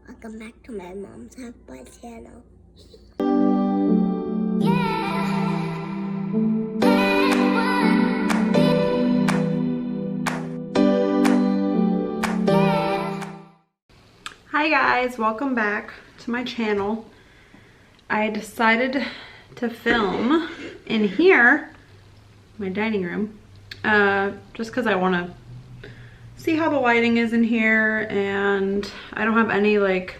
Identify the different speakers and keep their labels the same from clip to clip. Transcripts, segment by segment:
Speaker 1: Welcome back to my mom's Half Boy channel.
Speaker 2: Hi guys, welcome back to my channel. I decided to film in here, my dining room, just because I want to see how the lighting is in here, and I don't have any like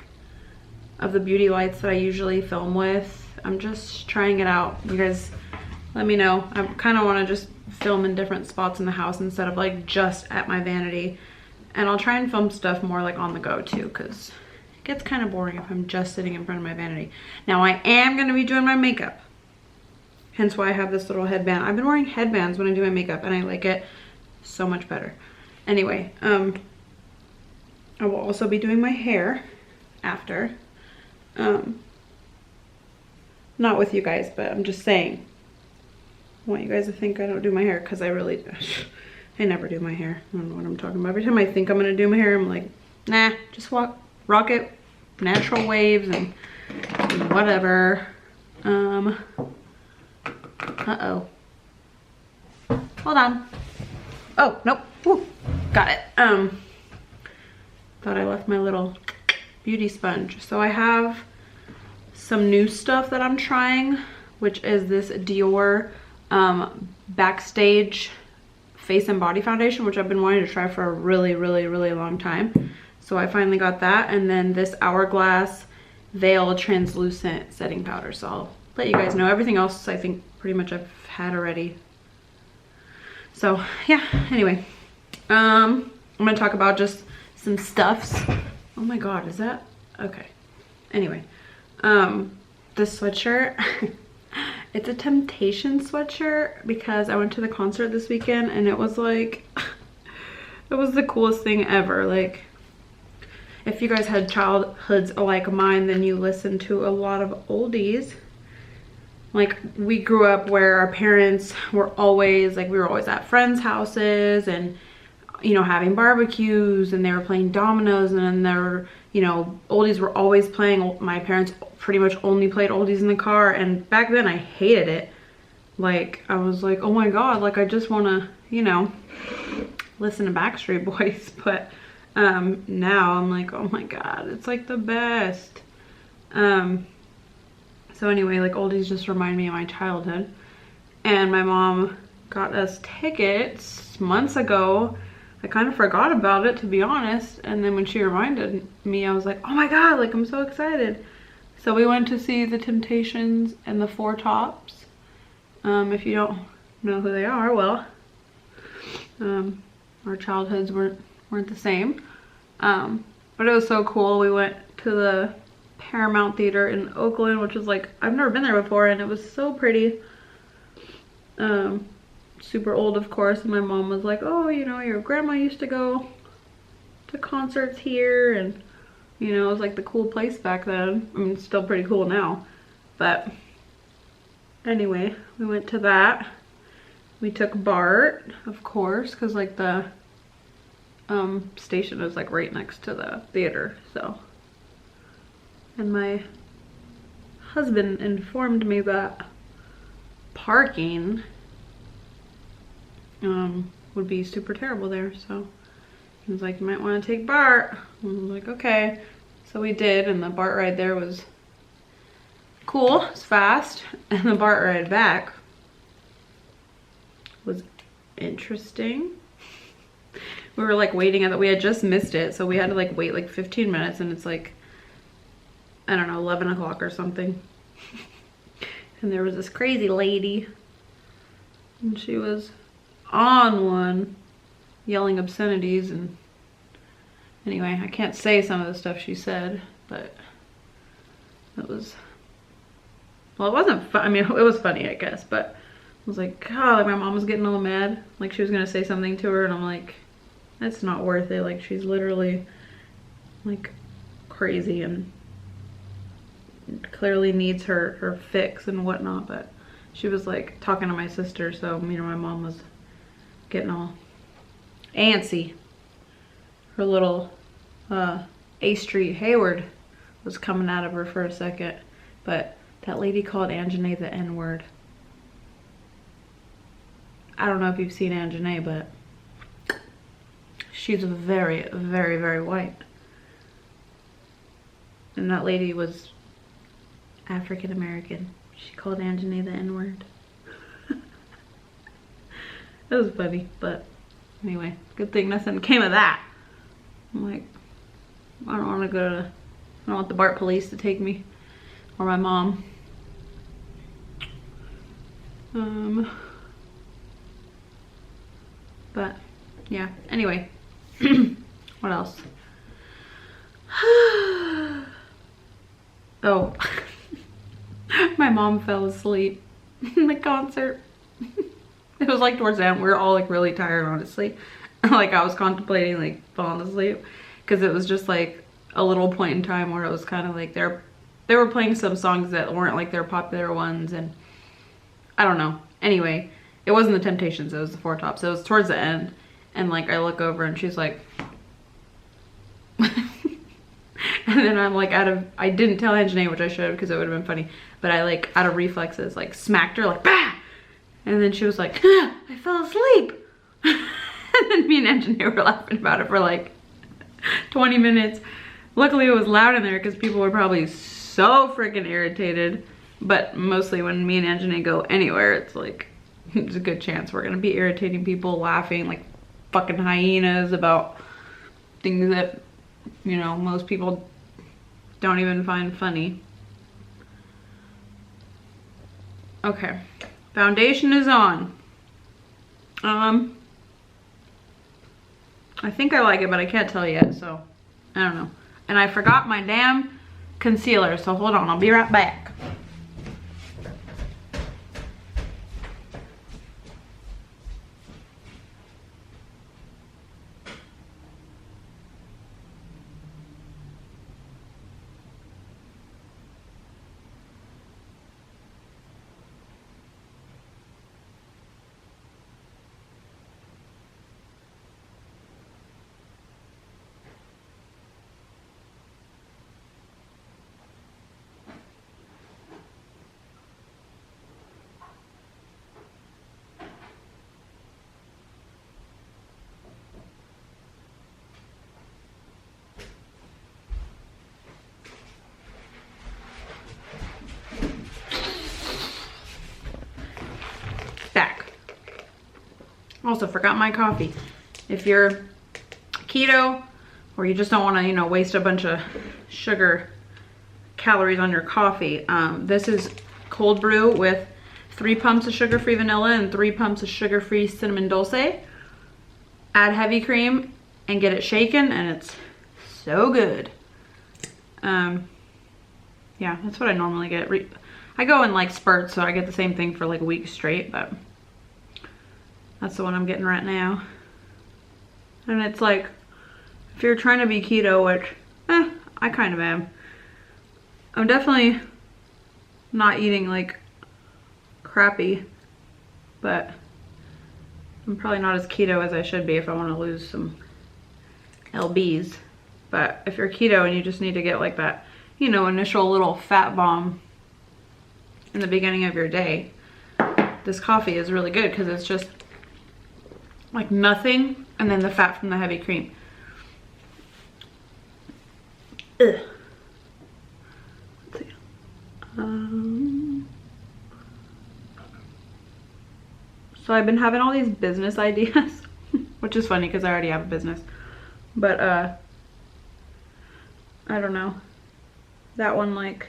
Speaker 2: of the beauty lights that I usually film with. I'm just trying it out. You guys let me know. I kind of want to just film in different spots in the house instead of like just at my vanity. And I'll try and film stuff more like on the go too, because it gets kind of boring if I'm just sitting in front of my vanity. Now I am going to be doing my makeup. Hence why I have this little headband. I've been wearing headbands when I do my makeup and I like it so much better. Anyway, I will also be doing my hair after. Not with you guys, but I'm just saying. I want you guys to think I don't do my hair, because I really, I never do my hair. I don't know what I'm talking about. Every time I think I'm gonna do my hair, I'm like, nah, just rock it, natural waves and whatever. Uh-oh. Hold on. Oh, nope. Woo. Got it. Thought I left my little beauty sponge. So I have some new stuff that I'm trying, which is this Dior Backstage Face and Body Foundation, which I've been wanting to try for a really long time. So I finally got that, and then this Hourglass Veil Translucent Setting Powder. So I'll let you guys know. Everything else I think pretty much I've had already. So yeah, anyway, I'm gonna talk about just some stuffs. Oh my god, is that okay? Anyway, this sweatshirt it's a Temptation sweatshirt because I went to the concert this weekend and it was like it was the coolest thing ever. Like, if you guys had childhoods like mine, then you listened to a lot of oldies. Like, we grew up where our parents were always like, we were always at friends' houses and, you know, having barbecues, and they were playing dominoes, and then there were, you know, oldies were always playing. My parents pretty much only played oldies in the car, and back then I hated it. Like, I was like, oh my god, like I just want to, you know, listen to Backstreet Boys. But now I'm like, oh my god, it's like the best. So anyway, like, oldies just remind me of my childhood. And my mom got us tickets months ago. I kind of forgot about it, to be honest. And then when she reminded me, I was like, oh my god, like, I'm so excited. So we went to see the Temptations and the Four Tops. If you don't know who they are, well, our childhoods weren't the same. But it was so cool. We went to the Paramount Theater in Oakland, which is like, I've never been there before, and it was so pretty. Super old, of course, and my mom was like, oh, you know, your grandma used to go to concerts here, and, you know, it was like the cool place back then. I mean, it's still pretty cool now, but anyway, we went to that. We took Bart, of course, because like the station is like right next to the theater. So, and my husband informed me that parking would be super terrible there. So he was like, you might want to take Bart. I was like, okay. So we did, and the Bart ride there was cool. It's fast. And the Bart ride back was interesting. We were like waiting we had just missed it, so we had to like wait like 15 minutes, and it's like, I don't know, 11 o'clock or something. And there was this crazy lady, and she was on one yelling obscenities. And anyway, I can't say some of the stuff she said, but it was, well, it wasn't fun. I mean, it was funny, I guess, but I was like, god, like my mom was getting all mad, like she was gonna say something to her, and I'm like, that's not worth it. Like, she's literally like crazy and clearly needs her fix and whatnot. But she was like talking to my sister, so, you know, my mom was getting all antsy. Her little A Street Hayward was coming out of her for a second. But that lady called Anjanae the N-word. I don't know if you've seen Anjanae, but she's very, very, very white. And that lady was African American. She called Anjanae the N-word. It was funny, but anyway, good thing nothing came of that. I'm like, I don't want to go to, I don't want the BART police to take me, or my mom. But yeah, anyway. What else? Oh, my mom fell asleep in the concert. It was like towards the end. We were all like really tired, honestly. Like I was contemplating like falling asleep because it was just like a little point in time where it was kind of like they were playing some songs that weren't like their popular ones, and I don't know. Anyway, it wasn't the Temptations, it was the Four Tops. It was towards the end, and like I look over and she's like and then I'm like I didn't tell Anjanae, which I should because it would have been funny, but I like out of reflexes like smacked her like bah! And then she was like, ah, I fell asleep. And then me and Anjanae were laughing about it for like 20 minutes. Luckily it was loud in there because people were probably so freaking irritated. But mostly when me and Anjanae go anywhere, it's like, there's a good chance we're gonna be irritating people, laughing like fucking hyenas about things that, you know, most people don't even find funny. Okay, foundation is on. I think I like it, but I can't tell yet, so I don't know. And I forgot my damn concealer, so hold on, I'll be right back. Back. Also forgot my coffee. If you're keto or you just don't want to, you know, waste a bunch of sugar calories on your coffee, this is cold brew with 3 pumps of sugar-free vanilla and 3 pumps of sugar-free cinnamon dulce. Add heavy cream and get it shaken, and it's so good. Yeah, that's what I normally get. I go in like spurts, so I get the same thing for like a week straight, but that's the one I'm getting right now. And it's like, if you're trying to be keto, which, I kind of am. I'm definitely not eating like crappy, but I'm probably not as keto as I should be if I want to lose some lbs. But if you're keto and you just need to get like that, you know, initial little fat bomb in the beginning of your day, this coffee is really good because it's just like nothing and then the fat from the heavy cream. Ugh. Let's see. So I've been having all these business ideas, which is funny because I already have a business, but I don't know. That one, like,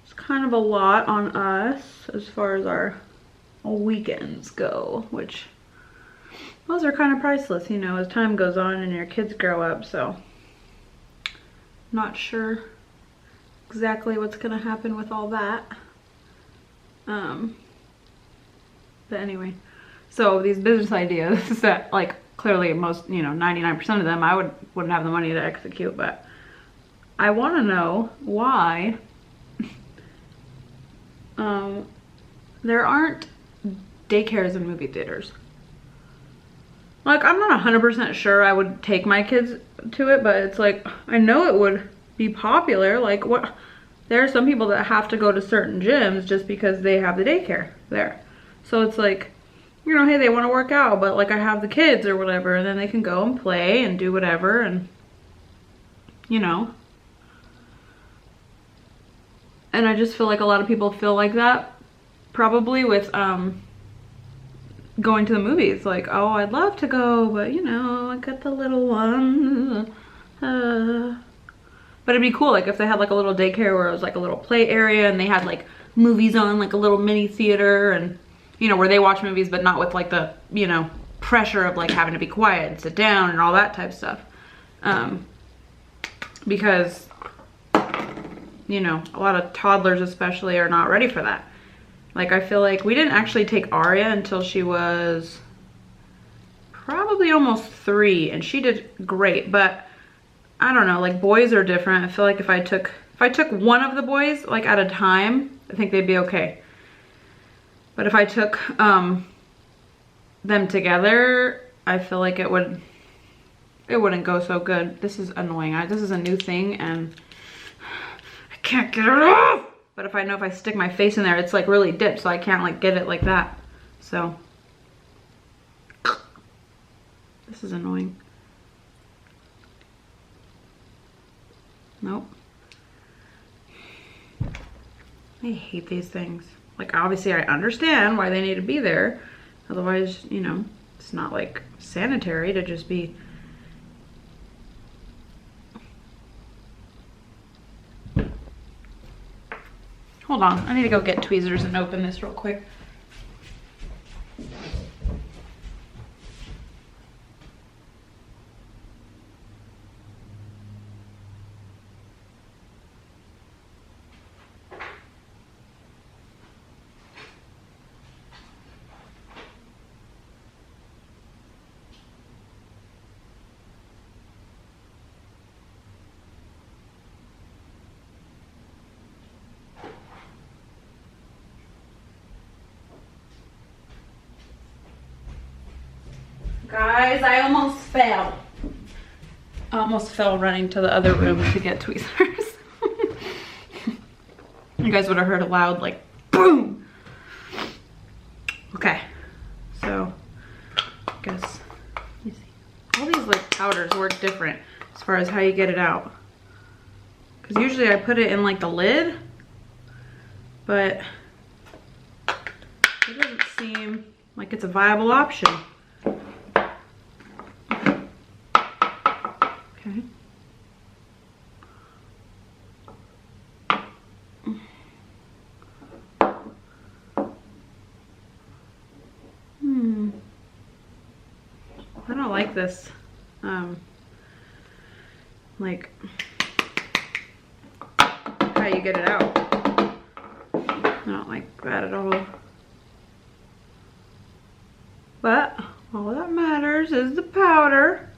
Speaker 2: it's kind of a lot on us as far as our weekends go, which those are kind of priceless, you know, as time goes on and your kids grow up. So not sure exactly what's gonna happen with all that. But anyway, so these business ideas that, like, clearly most, you know, 99% of them I wouldn't have the money to execute, but I want to know why there aren't daycares in movie theaters. Like, I'm not 100% sure I would take my kids to it, but it's like, I know it would be popular. Like, what? There are some people that have to go to certain gyms just because they have the daycare there. So it's like, you know, hey, they want to work out, but like I have the kids or whatever, and then they can go and play and do whatever, and you know. And I just feel like a lot of people feel like that probably with going to the movies. Like, oh, I'd love to go, but you know, I got the little one. But it'd be cool, like if they had like a little daycare where it was like a little play area and they had like movies on, like a little mini theater, and you know, where they watch movies but not with like the, you know, pressure of like having to be quiet and sit down and all that type of stuff. Because, you know, a lot of toddlers especially are not ready for that. Like, I feel like we didn't actually take Aria until she was probably almost 3, and she did great, but I don't know, like boys are different. I feel like if I took one of the boys like at a time, I think they'd be okay. But if I took them together, I feel like it wouldn't go so good. This is annoying. This is a new thing and I can't get it off. But if I stick my face in there, it's like really dipped, so I can't like get it like that. So this is annoying. Nope. I hate these things. Like, obviously I understand why they need to be there. Otherwise, you know, it's not like sanitary to just be. Hold on, I need to go get tweezers and open this real quick. Guys, I almost fell. I almost fell running to the other room to get tweezers. You guys would have heard a loud like boom. Okay, so I guess let me see. All these like powders work different as far as how you get it out. Because usually I put it in like the lid, but it doesn't seem like it's a viable option. Okay. I don't like this. Like how you get it out. I don't like that at all. But all that matters is the powder.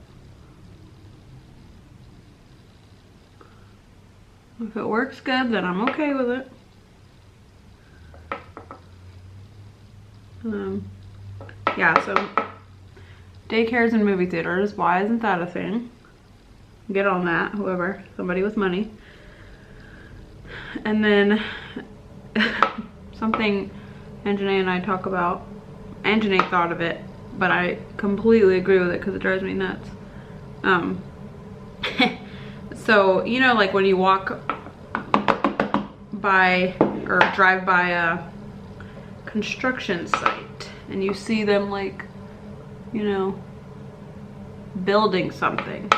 Speaker 2: If it works good, then I'm okay with it. Yeah, so daycares and movie theaters, why isn't that a thing? Get on that, whoever, somebody with money. And then something Anjanae and I talk about, Anjanae thought of it, but I completely agree with it because it drives me nuts. So, you know, like when you walk by or drive by a construction site and you see them like, you know, building something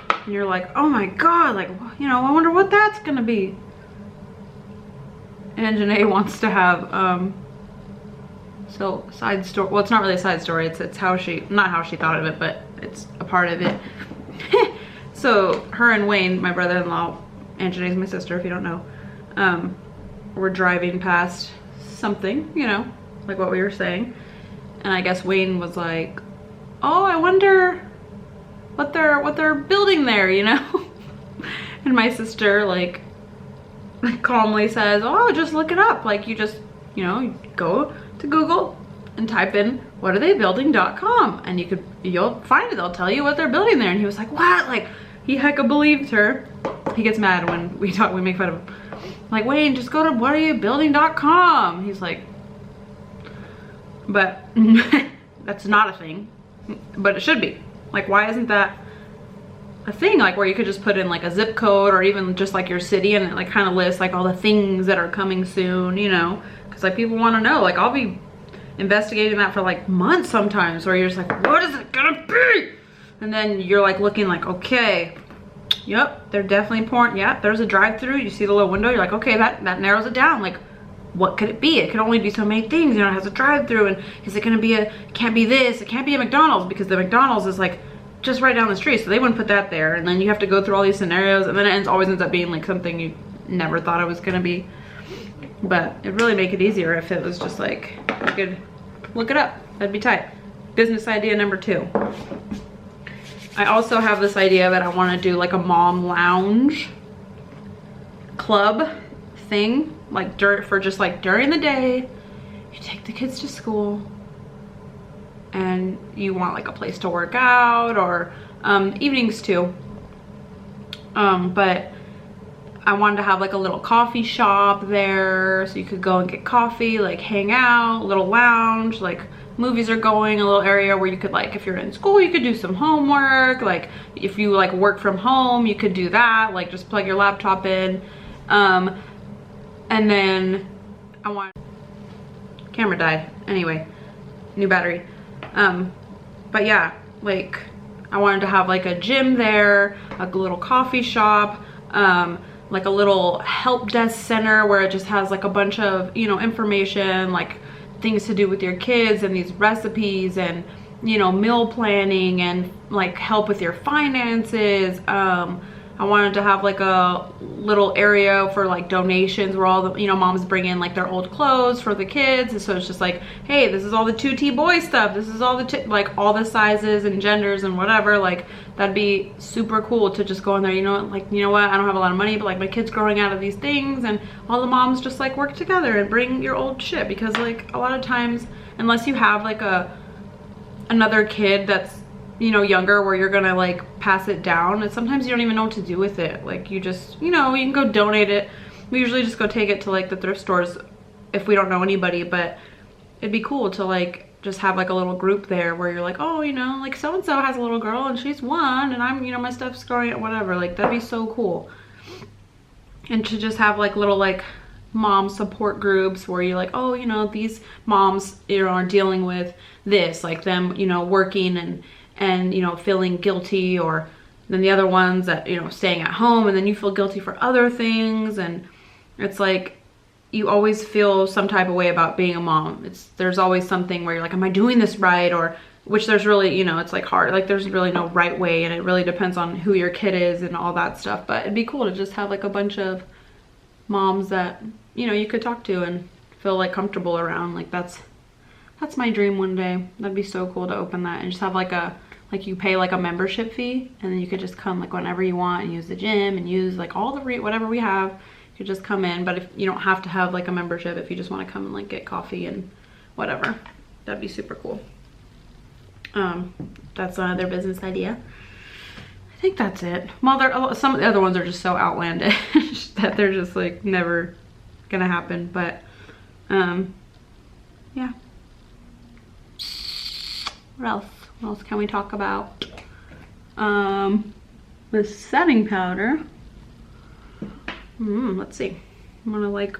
Speaker 2: and you're like, oh my god, like, you know, I wonder what that's gonna be. And Janae wants to have so side story, well, it's not really a side story, it's how she, not how she thought of it, but it's a part of it. So her and Wayne, my brother-in-law, Anjanae's my sister if you don't know, were driving past something, you know, like what we were saying, and I guess Wayne was like, oh, I wonder what they're building there, you know. And my sister like calmly says, oh, just look it up, like you just, you know, you go to Google and type in whatarethebuilding.com and you'll find it, they'll tell you what they're building there. And he was like, what? Like, he hecka believed her. he gets mad when we make fun of him. I'm like, Wayne, just go to whatareyobuilding.com. He's like, but that's not a thing, but it should be. Like, why isn't that a thing? Like, where you could just put in like a zip code or even just like your city, and it like kind of lists like all the things that are coming soon, you know, because like people want to know. Like, I'll be investigating that for like months sometimes, where you're just like, what is it gonna be? And then you're like looking like, okay, yep, they're definitely pouring. Yeah, there's a drive-through. You see the little window, you're like, okay, that narrows it down. Like, what could it be? It can only be so many things, you know. It has a drive-through, and is it gonna be it can't be this, it can't be a McDonald's, because the McDonald's is like just right down the street, so they wouldn't put that there. And then you have to go through all these scenarios, and then it always ends up being like something you never thought it was gonna be. But it'd really make it easier if it was just like, you could look it up. That'd be tight. Business idea number 2. I also have this idea that I want to do like a mom lounge club thing, like for just like during the day, you take the kids to school and you want like a place to work out, or evenings too. But I wanted to have like a little coffee shop there, so you could go and get coffee, like hang out, little lounge, like movies are going, a little area where you could, like, if you're in school, you could do some homework. Like if you like work from home, you could do that, like just plug your laptop in. And then I want, camera died, anyway, new battery. But yeah, like I wanted to have like a gym there, a little coffee shop, like a little help desk center where it just has like a bunch of, you know, information, like things to do with your kids and these recipes and, you know, meal planning and like help with your finances. I wanted to have like a little area for like donations where all the, you know, moms bring in like their old clothes for the kids. And so it's just like, hey, this is all the 2T boy stuff. This is all the, like all the sizes and genders and whatever. Like that'd be super cool to just go in there, you know, like, you know what, I don't have a lot of money, but like my kid's growing out of these things, and all the moms just like work together and bring your old shit. Because like a lot of times, unless you have like another kid that's, you know, younger, where you're gonna like pass it down, and sometimes you don't even know what to do with it. Like you just, you know, you can go donate it. We usually just go take it to like the thrift stores if we don't know anybody, but it'd be cool to like just have like a little group there where you're like, oh, you know, like so and so has a little girl and she's 1 and I'm, you know, my stuff's growing at whatever. Like that'd be so cool. And to just have like little like mom support groups where you're like, oh, you know, these moms, you know, are dealing with this, like them, you know, working and you know, feeling guilty, or then the other ones that, you know, staying at home, and then you feel guilty for other things. And it's like you always feel some type of way about being a mom. There's always something where you're like, am I doing this right? Or which there's really, you know, it's like hard, like there's really no right way, and it really depends on who your kid is and all that stuff. But it'd be cool to just have like a bunch of moms that, you know, you could talk to and feel like comfortable around. Like that's my dream one day. That'd be so cool to open that and just have like like you pay like a membership fee, and then you could just come like whenever you want and use the gym and use like all the whatever we have. You could just come in, but if you don't have to have like a membership, if you just want to come and like get coffee and whatever, that'd be super cool. That's another business idea. I think that's it. Well, some of the other ones are just so outlandish that they're just like never gonna happen, but yeah. What else? What else can we talk about? The setting powder. Let's see. I'm gonna like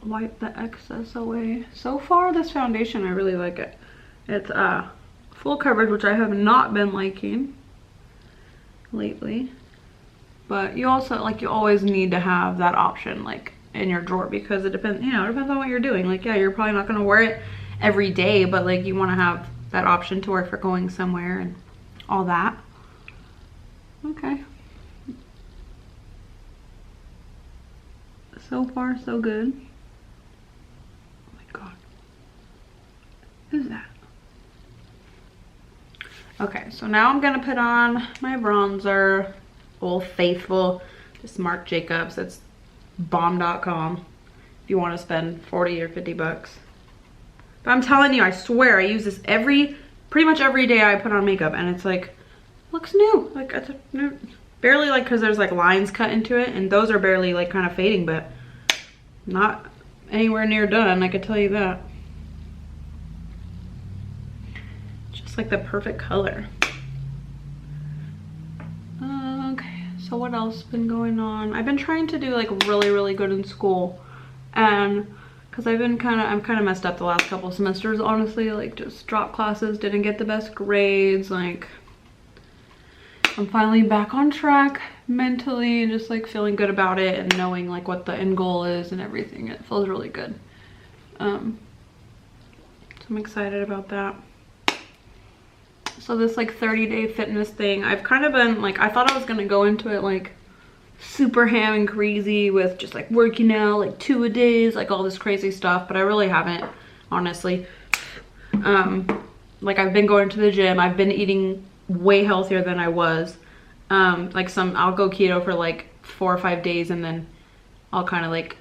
Speaker 2: wipe the excess away. So far, this foundation, I really like it. It's full coverage, which I have not been liking lately. But you also, like, you always need to have that option like in your drawer, because it depends, you know, it depends on what you're doing. Like, yeah, you're probably not gonna wear it every day, but like you want to have that option to work for going somewhere and all that. Okay. So far, so good. Oh my god. What is that? Okay, so now I'm gonna put on my bronzer. Old Faithful. This Marc Jacobs. It's bomb.com if you want to spend 40 or 50 bucks. But I'm telling you, I swear, I use this pretty much every day I put on makeup, and it's like, looks new. Like, it's barely, like, because there's like lines cut into it, and those are barely like kind of fading, but not anywhere near done, I could tell you that. Just like the perfect color. Okay, so what else been going on? I've been trying to do like really good in school, and because I'm kind of messed up the last couple semesters, honestly, like just dropped classes, didn't get the best grades. Like, I'm finally back on track mentally and just like feeling good about it and knowing like what the end goal is and everything. It feels really good. So I'm excited about that. So this like 30-day fitness thing, I've kind of been like, I thought I was gonna go into it like super ham and crazy with just like working out like 2-a-days, like all this crazy stuff, but I really haven't, honestly. Like, I've been going to the gym, I've been eating way healthier than I was. Like I'll go keto for like 4 or 5 days, and then I'll kind of like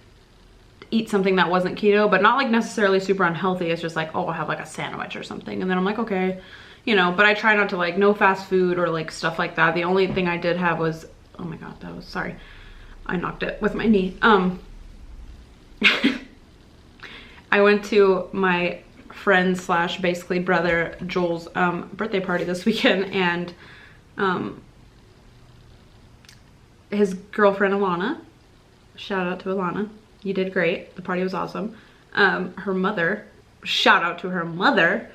Speaker 2: eat something that wasn't keto, but not like necessarily super unhealthy. It's just like, oh, I'll have like a sandwich or something, and then I'm like, okay, you know. But I try not to like, no fast food or like stuff like that. The only thing I did have was, oh my god, that was, sorry, I knocked it with my knee. I went to my friend slash basically brother Joel's birthday party this weekend, and his girlfriend Alana, shout out to Alana, you did great, the party was awesome. Her mother, shout out to her mother,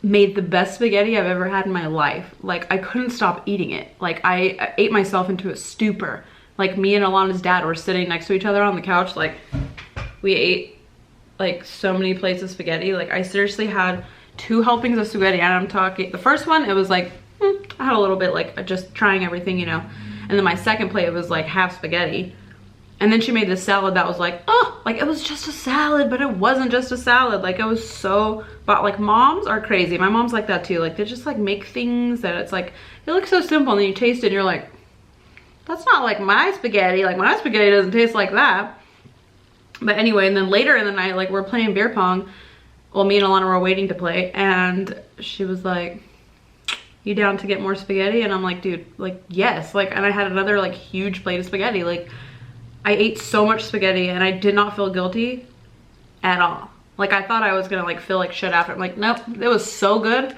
Speaker 2: made the best spaghetti I've ever had in my life. Like, I couldn't stop eating it. Like, I ate myself into a stupor. Like, me and Alana's dad were sitting next to each other on the couch, like, we ate like so many plates of spaghetti. Like, I seriously had 2 helpings of spaghetti, and I'm talking, the first one, it was like, I had a little bit, like, just trying everything, you know. And then my second plate, it was like half spaghetti. And then she made this salad that was like, oh, like it was just a salad, but it wasn't just a salad. Like, it was so, but like, moms are crazy. My mom's like that too. Like, they just like make things that it's like, it looks so simple, and then you taste it and you're like, that's not like my spaghetti. Like, my spaghetti doesn't taste like that. But anyway, and then later in the night, like, we're playing beer pong. Well, me and Alana were waiting to play, and she was like, you down to get more spaghetti? And I'm like, dude, like, yes. Like, and I had another like huge plate of spaghetti. Like, I ate so much spaghetti, and I did not feel guilty at all. Like, I thought I was gonna like feel like shit after. I'm like, nope, it was so good.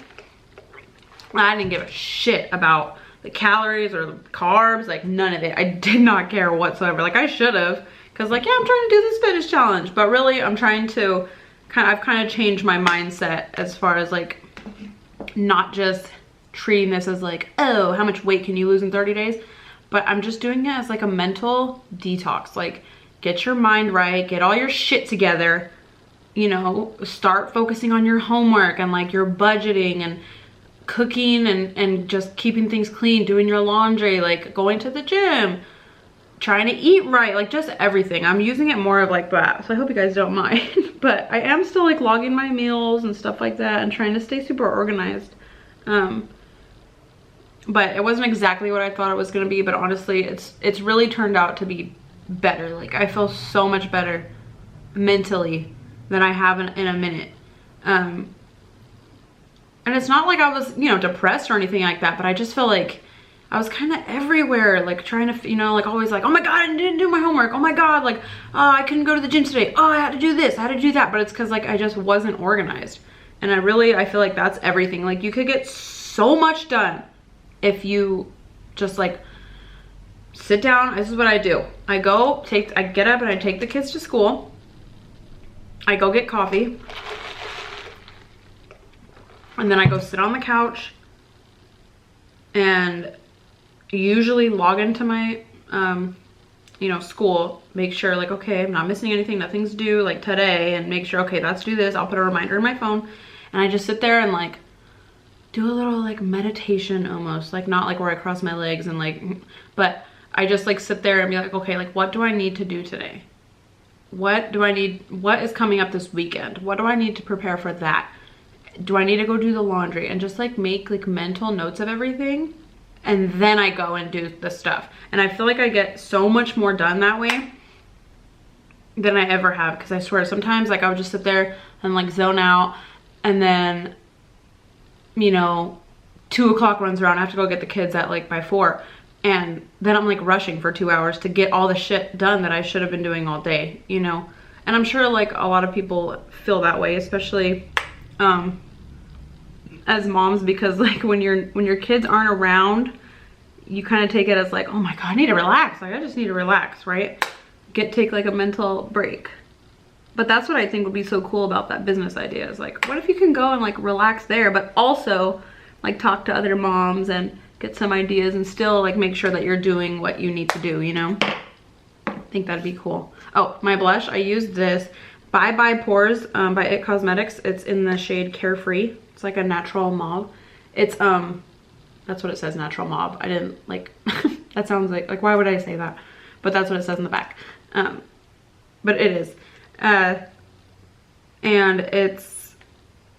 Speaker 2: I didn't give a shit about the calories or the carbs, like none of it. I did not care whatsoever. Like, I should have, because like, yeah, I'm trying to do this fitness challenge, but really I'm trying to I've kind of changed my mindset as far as like not just treating this as like, oh, how much weight can you lose in 30 days? But I'm just doing it as like a mental detox. Like, get your mind right, get all your shit together, you know, start focusing on your homework and like your budgeting and cooking and just keeping things clean, doing your laundry, like going to the gym, trying to eat right, like just everything. I'm using it more of like that, so I hope you guys don't mind. But I am still like logging my meals and stuff like that and trying to stay super organized. But it wasn't exactly what I thought it was gonna be, but honestly, it's really turned out to be better. Like, I feel so much better mentally than I have in a minute. And it's not like I was, you know, depressed or anything like that, but I just feel like I was kind of everywhere, like trying to, you know, like always like, oh my god, I didn't do my homework. Oh my god, like, I couldn't go to the gym today. Oh, I had to do this, I had to do that. But it's because like I just wasn't organized. And I feel like that's everything. Like, you could get so much done if you just like sit down. This is what I do. I get up and I take the kids to school. I go get coffee. And then I go sit on the couch and usually log into my, you know, school, make sure like, okay, I'm not missing anything, nothing's due like today, and make sure, okay, let's do this. I'll put a reminder in my phone, and I just sit there and like do a little like meditation almost, like not like where I cross my legs and like, but I just like sit there and be like, okay, like what do I need to do today? What is coming up this weekend? What do I need to prepare for that? Do I need to go do the laundry? And just like make like mental notes of everything, and then I go and do the stuff. And I feel like I get so much more done that way than I ever have, because I swear sometimes like I would just sit there and like zone out, and then, you know, 2 o'clock runs around, I have to go get the kids at like by 4, And then I'm like rushing for 2 hours to get all the shit done that I should have been doing all day, you know? And I'm sure like a lot of people feel that way, especially as moms, because like when your kids aren't around, you kind of take it as like, oh my God, I need to relax. Like I just need to relax, right? Take like a mental break. But that's what I think would be so cool about that business idea, is like, what if you can go and like relax there, but also like talk to other moms and get some ideas and still like make sure that you're doing what you need to do, you know? I think that'd be cool. Oh, my blush, I used this Bye Bye Pores by IT Cosmetics. It's in the shade Carefree. It's like a natural mauve. It's that's what it says, natural mauve. I didn't like that sounds like why would I say that? But that's what it says in the back. But it is. And it's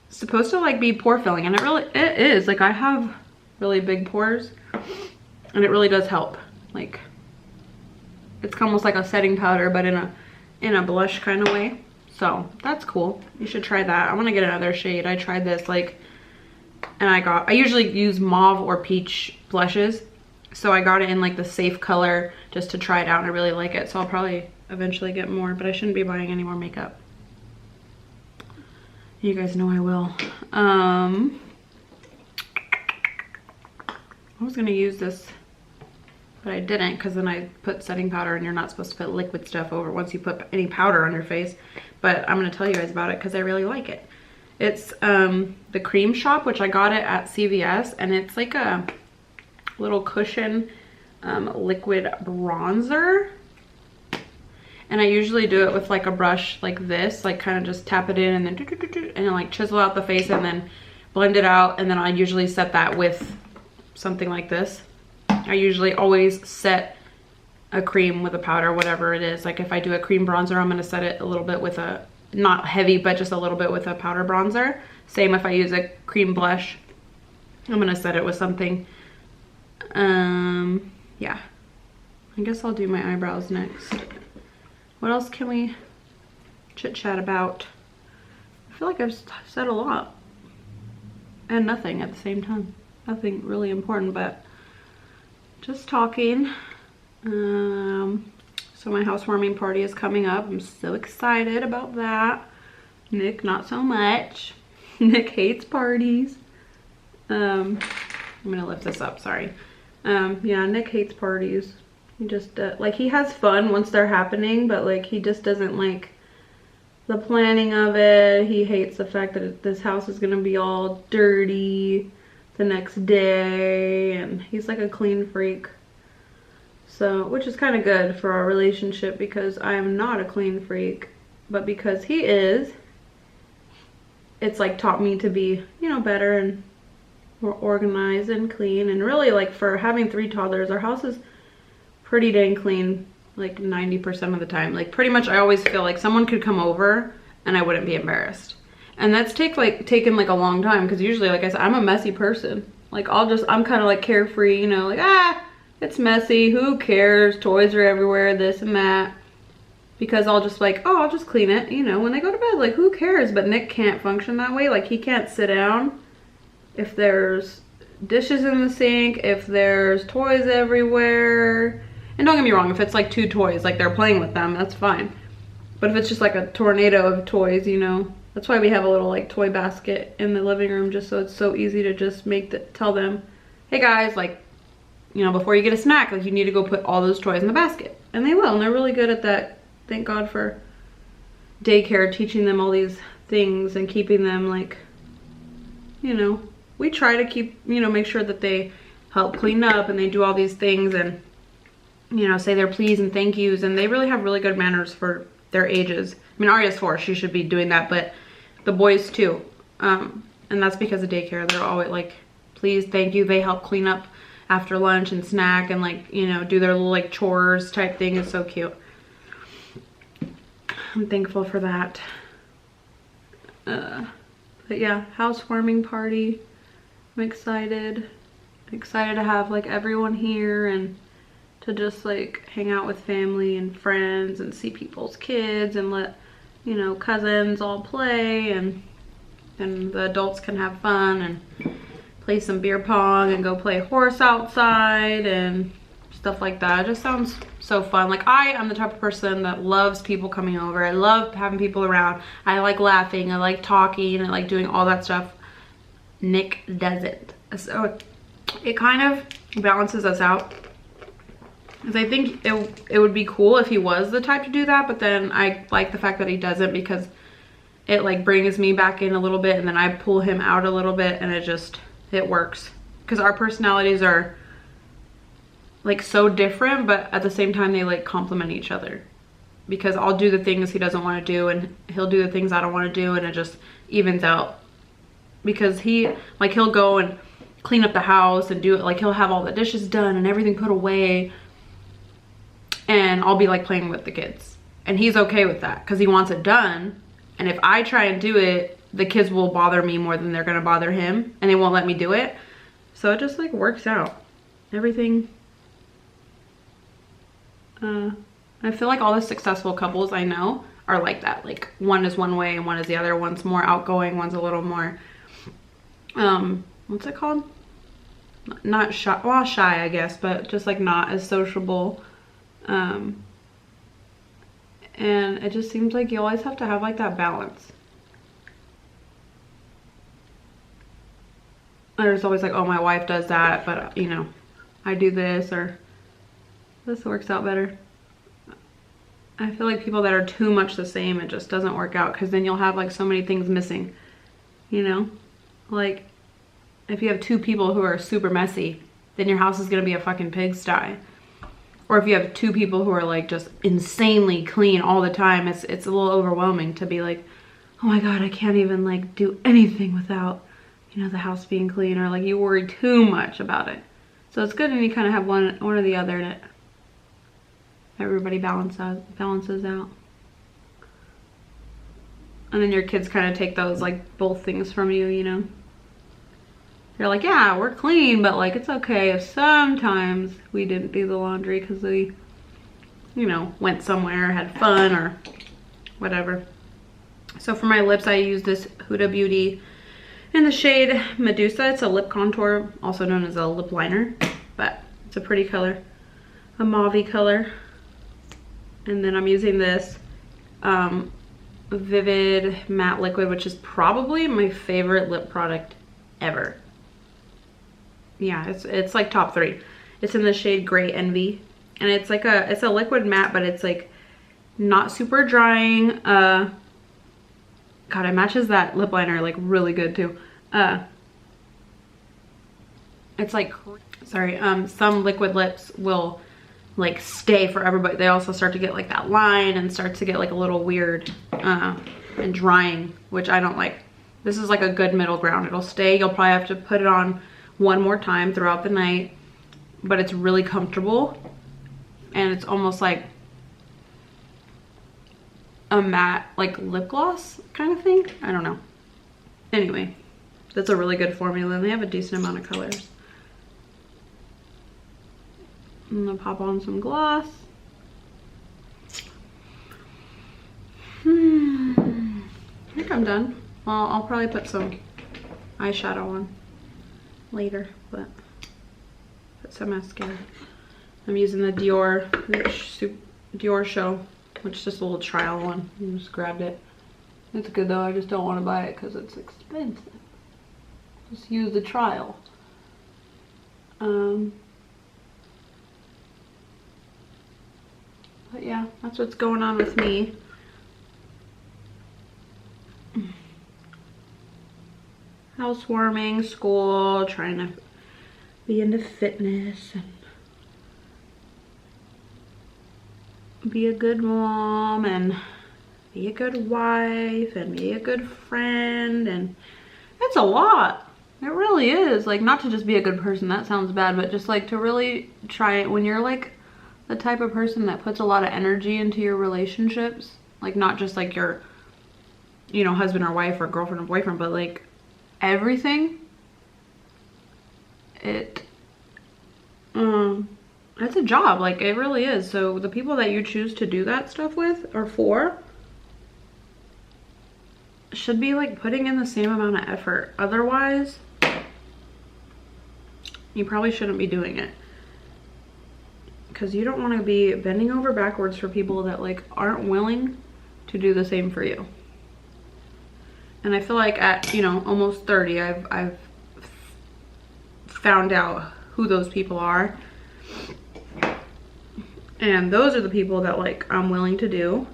Speaker 2: supposed to like be pore filling, and it is. Like I have really big pores and it really does help. Like it's almost like a setting powder, but in a blush kind of way. So that's cool. You should try that. I want to get another shade. I tried this and I usually use mauve or peach blushes. So I got it in like the safe color just to try it out, and I really like it. So I'll probably eventually get more, but I shouldn't be buying any more makeup. You guys know I will. I was gonna use this, but I didn't, because then I put setting powder, and you're not supposed to put liquid stuff over once you put any powder on your face. But I'm gonna tell you guys about it because I really like it. It's the Cream Shop, which I got it at CVS, and it's like a little cushion liquid bronzer. And I usually do it with like a brush like this, like kind of just tap it in and then and like chisel out the face and then blend it out. And then I usually set that with something like this. I usually always set a cream with a powder, whatever it is. Like if I do a cream bronzer, I'm gonna set it a little bit with a, not heavy, but just a little bit with a powder bronzer. Same if I use a cream blush, I'm gonna set it with something. Yeah, I guess I'll do my eyebrows next. What else can we chit chat about? I feel like I've said a lot and nothing at the same time. Nothing really important, but just talking. So my housewarming party is coming up. I'm so excited about that. Nick, not so much. Nick hates parties. I'm gonna lift this up, sorry. Yeah, Nick hates parties. He just, like, he has fun once they're happening, but like he just doesn't like the planning of it. He hates the fact that this house is gonna be all dirty the next day, and he's like a clean freak. So, which is kind of good for our relationship, because I am not a clean freak, but because he is, it's like taught me to be, you know, better and more organized and clean. And really, like, for having 3 toddlers, our house is pretty dang clean, like 90% of the time. Like pretty much I always feel like someone could come over and I wouldn't be embarrassed. And that's taken like a long time, because usually, like I said, I'm a messy person. Like I'm kind of like carefree, you know, like it's messy, who cares, toys are everywhere, this and that. Because I'll just like, oh, I'll just clean it, you know, when they go to bed, like who cares? But Nick can't function that way. Like he can't sit down if there's dishes in the sink, if there's toys everywhere. And don't get me wrong, if it's like 2 toys, like they're playing with them, that's fine. But if it's just like a tornado of toys, you know, that's why we have a little like toy basket in the living room, just so it's so easy to just tell them, hey guys, like, you know, before you get a snack, like you need to go put all those toys in the basket. And they will, and they're really good at that. Thank God for daycare teaching them all these things and keeping them like, you know, we try to keep, you know, make sure that they help clean up and they do all these things and, you know, say their please and thank yous, and they really have really good manners for their ages. I mean, Arya's 4, she should be doing that, but the boys too. And that's because of daycare. They're always like, please, thank you. They help clean up after lunch and snack and like, you know, do their little like chores type thing. It's so cute. I'm thankful for that. But yeah, housewarming party. I'm excited to have like everyone here and to just like hang out with family and friends and see people's kids and let, you know, cousins all play, and the adults can have fun and play some beer pong and go play horse outside and stuff like that. It just sounds so fun. Like, I am the type of person that loves people coming over. I love having people around. I like laughing, I like talking, I like doing all that stuff. Nick doesn't. So it kind of balances us out. Because I think it would be cool if he was the type to do that, but then I like the fact that he doesn't, because it like brings me back in a little bit and then I pull him out a little bit, and it works. Because our personalities are like so different, but at the same time they like complement each other. Because I'll do the things he doesn't want to do and he'll do the things I don't want to do, and it just evens out. Because he'll go and clean up the house and do it, like he'll have all the dishes done and everything put away, and I'll be like playing with the kids, and he's okay with that because he wants it done. And if I try and do it, the kids will bother me more than they're gonna bother him, and they won't let me do it. So it just like works out. Everything. I feel like all the successful couples I know are like that. Like, one is one way and one is the other. One's more outgoing, one's a little more, what's it called? Not shy, well, shy I guess, but just like not as sociable. And it just seems like you always have to have like that balance. There's always like, oh, my wife does that, but you know, I do this, or this works out better. I feel like people that are too much the same, it just doesn't work out, because then you'll have like so many things missing, you know? Like, if you have two people who are super messy, then your house is gonna be a fucking pigsty. Or if you have two people who are like just insanely clean all the time, it's a little overwhelming to be like, oh my god, I can't even like do anything without, you know, the house being clean, or like you worry too much about it. So it's good when you kind of have one or the other, that everybody balances out. And then your kids kind of take those like both things from you, you know? They're like, yeah, we're clean, but like it's okay if sometimes we didn't do the laundry because we, you know, went somewhere, had fun, or whatever. So for my lips, I use this Huda Beauty in the shade Medusa. It's a lip contour, also known as a lip liner, but it's a pretty color, a mauve-y color. And then I'm using this Vivid Matte Liquid, which is probably my favorite lip product ever. Yeah, it's like top 3. It's in the shade Gray Envy, and it's like it's a liquid matte, but it's like not super drying. God, it matches that lip liner like really good too. It's like, sorry, some liquid lips will like stay forever, but they also start to get like that line and start to get like a little weird and drying, which I don't like. This is like a good middle ground. It'll stay. You'll probably have to put it on one more time throughout the night, but it's really comfortable, and it's almost like a matte like lip gloss kind of thing. I don't know. Anyway, that's a really good formula, and they have a decent amount of colors. I'm gonna pop on some gloss. I think I'm done. Well, I'll probably put some eyeshadow on later, but put some mascara. I'm using the Dior Show, which is just a little trial one. I just grabbed it. It's good though. I just don't want to buy it because it's expensive. Just use the trial. But yeah, that's what's going on with me. Housewarming, school, trying to be into fitness and be a good mom and be a good wife and be a good friend, and it's a lot. It really is. Like, not to just be a good person, that sounds bad, but just like to really try it when you're like the type of person that puts a lot of energy into your relationships, like not just like your, you know, husband or wife or girlfriend or boyfriend, but like everything. It's a job, like it really is. So the people that you choose to do that stuff with or for should be like putting in the same amount of effort. Otherwise, you probably shouldn't be doing it. because you don't want to be bending over backwards for people that like aren't willing to do the same for you. And I feel like at, you know, almost 30, I've found out who those people are. And those are the people that like I'm willing to do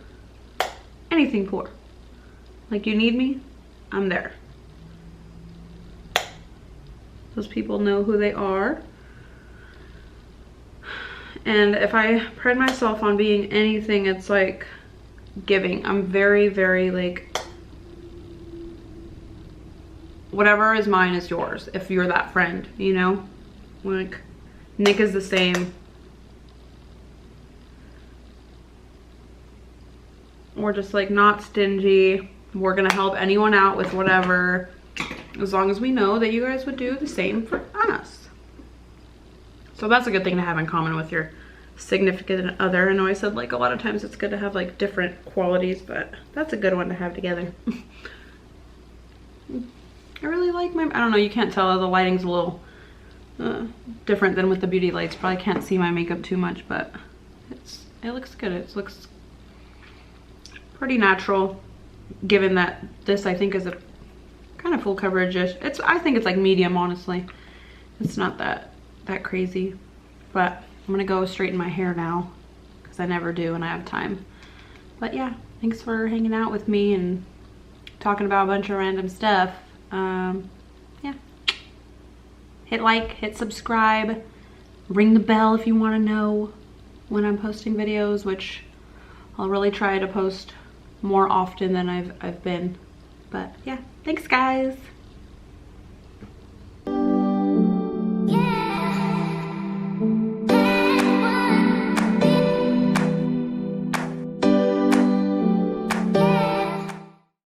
Speaker 2: anything for. Like, you need me, I'm there. Those people know who they are. And if I pride myself on being anything, it's like giving. I'm very, very like, whatever is mine is yours if you're that friend, you know? Like, Nick is the same. We're just like not stingy. We're gonna help anyone out with whatever, as long as we know that you guys would do the same for us. So that's a good thing to have in common with your significant other. I know I said like a lot of times it's good to have like different qualities, but that's a good one to have together. I really like my, I don't know, you can't tell, the lighting's a little different than with the beauty lights. Probably can't see my makeup too much, but it looks good. It looks pretty natural, given that this I think is a kind of full coverage-ish. I think it's like medium, honestly. It's not that crazy, but I'm gonna go straighten my hair now because I never do and I have time. But yeah, thanks for hanging out with me and talking about a bunch of random stuff. Yeah, hit like, hit subscribe, ring the bell if you want to know when I'm posting videos, which I'll really try to post more often than I've been. But yeah, thanks guys.